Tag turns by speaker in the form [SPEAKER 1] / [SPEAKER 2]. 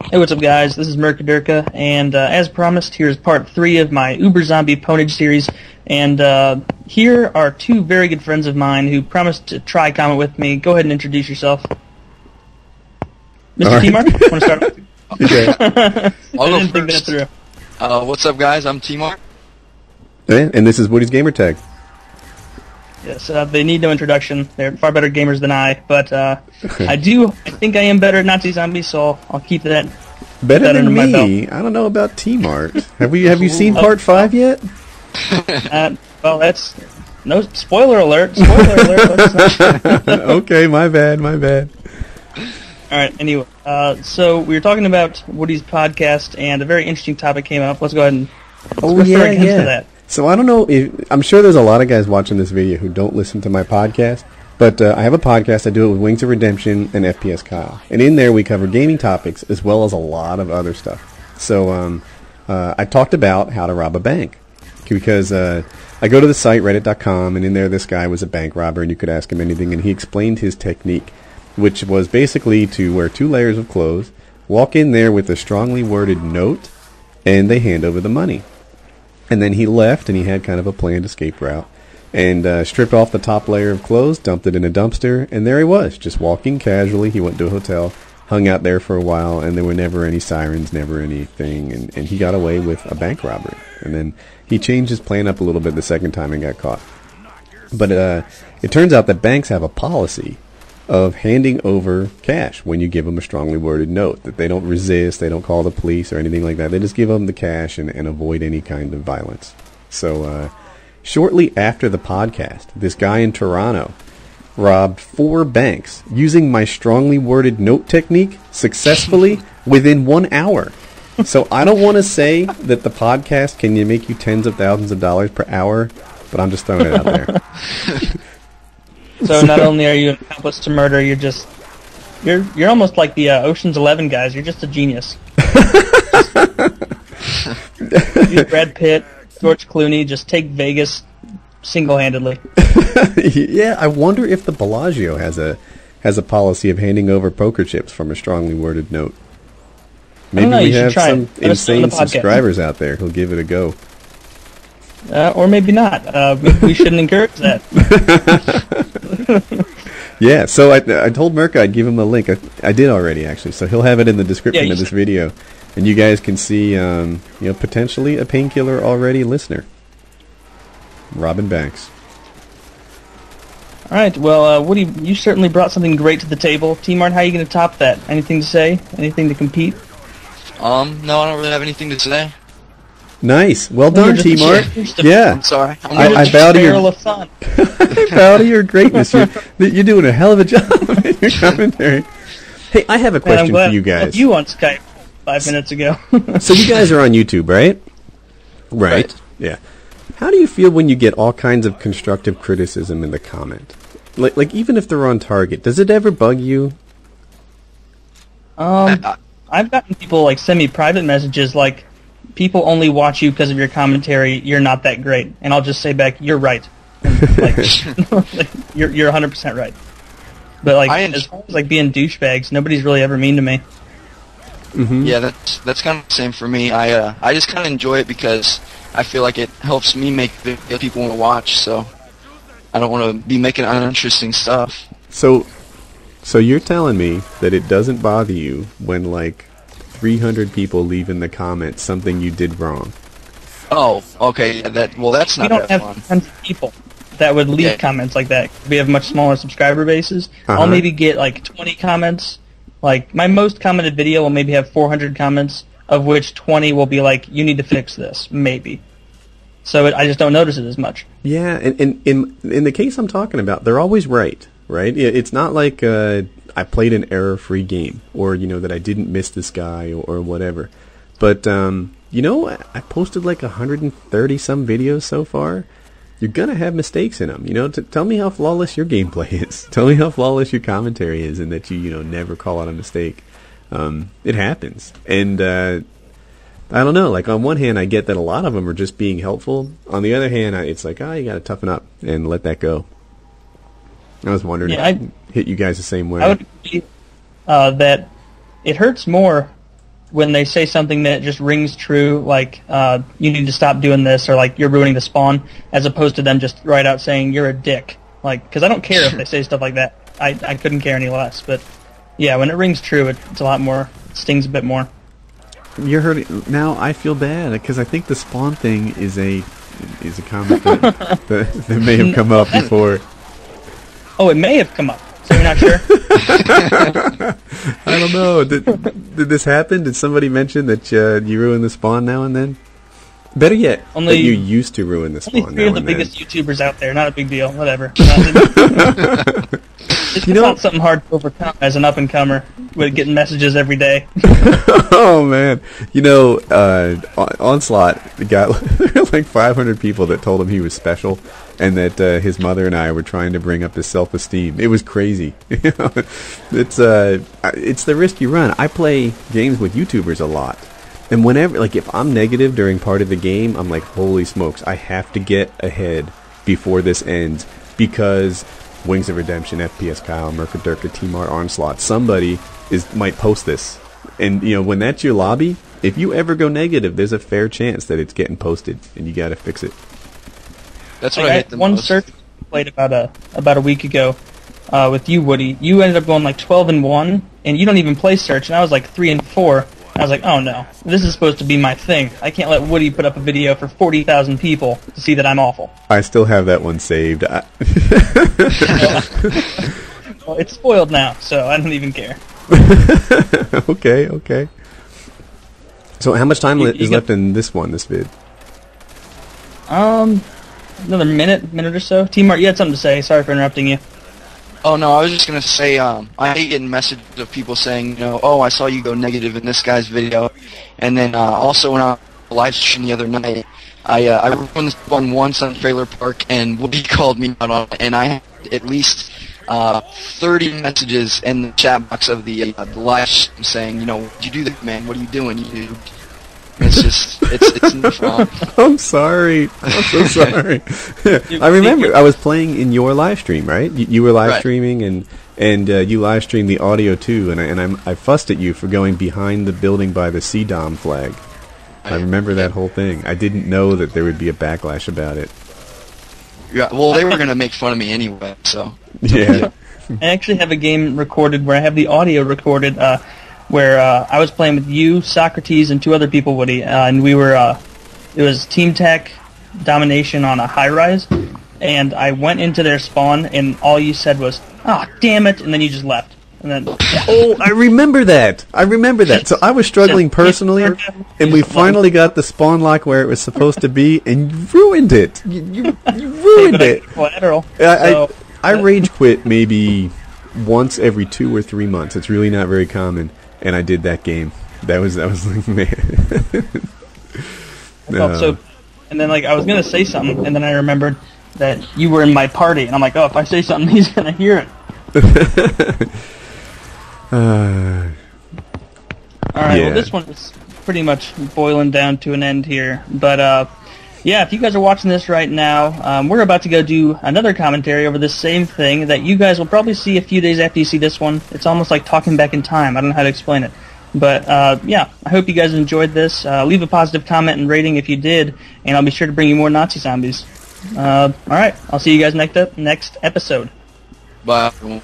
[SPEAKER 1] Hey, what's up, guys? This is Mercadurka, and as promised, here's part 3 of my Uber Zombie Pwnage series. And here are two very good friends of mine who promised to try comment with me. Go ahead and introduce yourself. Mr. TmarTn, want to start with?
[SPEAKER 2] Okay.
[SPEAKER 1] I didn't think that through.
[SPEAKER 2] What's up, guys? I'm TmarTn.
[SPEAKER 3] And this is Woody's Gamertag.
[SPEAKER 1] Yes, they need no introduction. They're far better gamers than I, but I think I am better at Nazi zombies, so I'll keep that
[SPEAKER 3] better than
[SPEAKER 1] under my
[SPEAKER 3] me.
[SPEAKER 1] belt.
[SPEAKER 3] I don't know about Tmart. Have you seen part 5 yet?
[SPEAKER 1] Well, that's no spoiler alert. Spoiler alert.
[SPEAKER 3] Okay, my bad.
[SPEAKER 1] All right. Anyway, so we were talking about Woody's podcast, and a very interesting topic came up. Let's go ahead and refer to that.
[SPEAKER 3] So I don't know I'm sure there's a lot of guys watching this video who don't listen to my podcast, but I have a podcast. I do it with Wings of Redemption and FPS Kyle, and in there we cover gaming topics as well as a lot of other stuff. So I talked about how to rob a bank because I go to the site reddit.com, and in there this guy was a bank robber, and you could ask him anything, and he explained his technique, which was basically to wear 2 layers of clothes, walk in there with a strongly worded note, and they hand over the money. And then he left, and he had kind of a planned escape route, and stripped off the top layer of clothes, dumped it in a dumpster, and there he was, just walking casually. He went to a hotel, hung out there for a while, and there were never any sirens, never anything, and he got away with a bank robbery. And then he changed his plan up a little bit the second time and got caught. But it turns out that banks have a policy of handing over cash when you give them a strongly worded note, that they don't resist, they don't call the police or anything like that. They just give them the cash and avoid any kind of violence. So shortly after the podcast, this guy in Toronto robbed 4 banks using my strongly worded note technique successfully within 1 hour. So I don't want to say that the podcast can make you tens of thousands of dollars per hour, but I'm just throwing it out there.
[SPEAKER 1] So not only are you an accomplice to murder, you're almost like the Ocean's 11 guys. You're just a genius. You, Brad Pitt, George Clooney, just take Vegas single-handedly.
[SPEAKER 3] Yeah, I wonder if the Bellagio has a policy of handing over poker chips from a strongly worded note. Maybe we have some insane subscribers out there who'll give it a go.
[SPEAKER 1] Or maybe not. We shouldn't encourage that.
[SPEAKER 3] Yeah, so I told Merca I'd give him the link. I did already, actually, so he'll have it in the description of this video. And you guys can see, potentially a Painkiller already listener. Robin Banks.
[SPEAKER 1] All right, well, Woody, you certainly brought something great to the table. TmarTn, how are you going to top that? Anything to say? Anything to compete?
[SPEAKER 2] No, I don't really have anything to say.
[SPEAKER 3] Nice. Well done, TmarTn. Yeah.
[SPEAKER 2] I'm sorry.
[SPEAKER 3] I bow to your
[SPEAKER 1] I
[SPEAKER 3] bow to your greatness. You're doing a hell of a job in your commentary. Hey, I have a question for you guys.
[SPEAKER 1] You on Skype 5 minutes ago.
[SPEAKER 3] So you guys are on YouTube, right? Right. Yeah. How do you feel when you get all kinds of constructive criticism in the comment? Like even if they're on target, does it ever bug you?
[SPEAKER 1] I've gotten people like send me private messages like, people only watch you because of your commentary, you're not that great. And I'll just say back, you're right. Like, you're 100% right. But like, as far as like being douchebags, nobody's really ever mean to me.
[SPEAKER 3] Mm-hmm.
[SPEAKER 2] Yeah, that's kind of the same for me. I just kind of enjoy it because I feel like it helps me make videos people want to watch, so I don't want to be making uninteresting stuff.
[SPEAKER 3] So you're telling me that it doesn't bother you when like 300 people leave in the comments something you did wrong?
[SPEAKER 2] Oh, okay. That's not that fun.
[SPEAKER 1] We don't have tons of people that would leave comments like that. We have much smaller subscriber bases. I'll maybe get like 20 comments. Like my most commented video will maybe have 400 comments, of which 20 will be like, "You need to fix this," maybe. So I just don't notice it as much.
[SPEAKER 3] Yeah, and in the case I'm talking about, they're always right? It's not like I played an error-free game, or that I didn't miss this guy or whatever. But I posted like 130 some videos so far. You're gonna have mistakes in them. Tell me how flawless your gameplay is. Tell me how flawless your commentary is, and that you never call out a mistake. It happens, and I don't know. Like on one hand, I get that a lot of them are just being helpful. On the other hand, it's like, you gotta toughen up and let that go. I was wondering if it hit you guys the same way.
[SPEAKER 1] I would agree that it hurts more when they say something that just rings true, like you need to stop doing this, or like you're ruining the spawn, as opposed to them just right out saying you're a dick. Like, because I don't care if they say stuff like that. I couldn't care any less. But yeah, when it rings true, it's a lot more. It stings a bit more.
[SPEAKER 3] You're hurting now. I feel bad because I think the spawn thing is a comment that may have come up before.
[SPEAKER 1] Oh, it may have come up. So you're not sure?
[SPEAKER 3] I don't know. Did this happen? Did somebody mention that you ruin the spawn now and then? Better yet, that you used to ruin the spawn now and then.
[SPEAKER 1] Only 3 of the biggest YouTubers out there. Not a big deal. Whatever. It's not something hard to overcome as an up-and-comer with getting messages every day.
[SPEAKER 3] Oh, man. Onslaught got like 500 people that told him he was special, and that his mother and I were trying to bring up his self-esteem. It was crazy. It's the risk you run. I play games with YouTubers a lot. And whenever, like, if I'm negative during part of the game, I'm like, holy smokes, I have to get ahead before this ends, because Wings of Redemption, FPS Kyle, Mercadurka, Tmart, Onslaught, somebody might post this. And, when that's your lobby, if you ever go negative, there's a fair chance that it's getting posted, and you gotta fix it.
[SPEAKER 2] That's what I hate the
[SPEAKER 1] one
[SPEAKER 2] most.
[SPEAKER 1] search played about a week ago with you, Woody. You ended up going like 12-1, and you don't even play search, and I was like 3-4. I was like, oh no, this is supposed to be my thing. I can't let Woody put up a video for 40,000 people to see that I'm awful.
[SPEAKER 3] I still have that one saved.
[SPEAKER 1] Well, it's spoiled now, so I don't even care.
[SPEAKER 3] Okay. So how much time is left in this vid?
[SPEAKER 1] Another minute or so. Tmart, you had something to say. Sorry for interrupting you.
[SPEAKER 2] Oh no, I was just gonna say, I hate getting messages of people saying, oh, I saw you go negative in this guy's video, and then also when I live streamed the other night, I ruined this one once on Trailer Park, and Woody called me out on it, and I had at least 30 messages in the chat box of the live stream saying, what'd you do that, man? What are you doing? It's just, it's no fun.
[SPEAKER 3] I'm sorry. I'm so sorry. I remember I was playing in your live stream, right? You were live streaming, and you live streamed the audio too, and I fussed at you for going behind the building by the CDOM flag. I remember that whole thing. I didn't know that there would be a backlash about it.
[SPEAKER 2] Yeah, well, they were going to make fun of me anyway, so.
[SPEAKER 3] Yeah.
[SPEAKER 1] I actually have a game recorded where I have the audio recorded, where I was playing with you, Socrates, and 2 other people, Woody, and we were, it was Team Tech domination on a high-rise, and I went into their spawn, and all you said was, damn it, and then you just left. And then,
[SPEAKER 3] oh, I remember that. So I was struggling personally, and we finally got the spawn lock where it was supposed to be, and you ruined it. You ruined it.
[SPEAKER 1] Collateral.
[SPEAKER 3] I rage quit maybe once every 2 or 3 months. It's really not very common. And I did that game. That was like, man.
[SPEAKER 1] And then I was gonna say something, and then I remembered that you were in my party, and I'm like, oh, if I say something, he's gonna hear it. All right. Well, this one is pretty much boiling down to an end here, but yeah, if you guys are watching this right now, we're about to go do another commentary over this same thing that you guys will probably see a few days after you see this one. It's almost like talking back in time. I don't know how to explain it. But, yeah, I hope you guys enjoyed this. Leave a positive comment and rating if you did, and I'll be sure to bring you more Nazi zombies. Alright, I'll see you guys next episode.
[SPEAKER 2] Bye, everyone.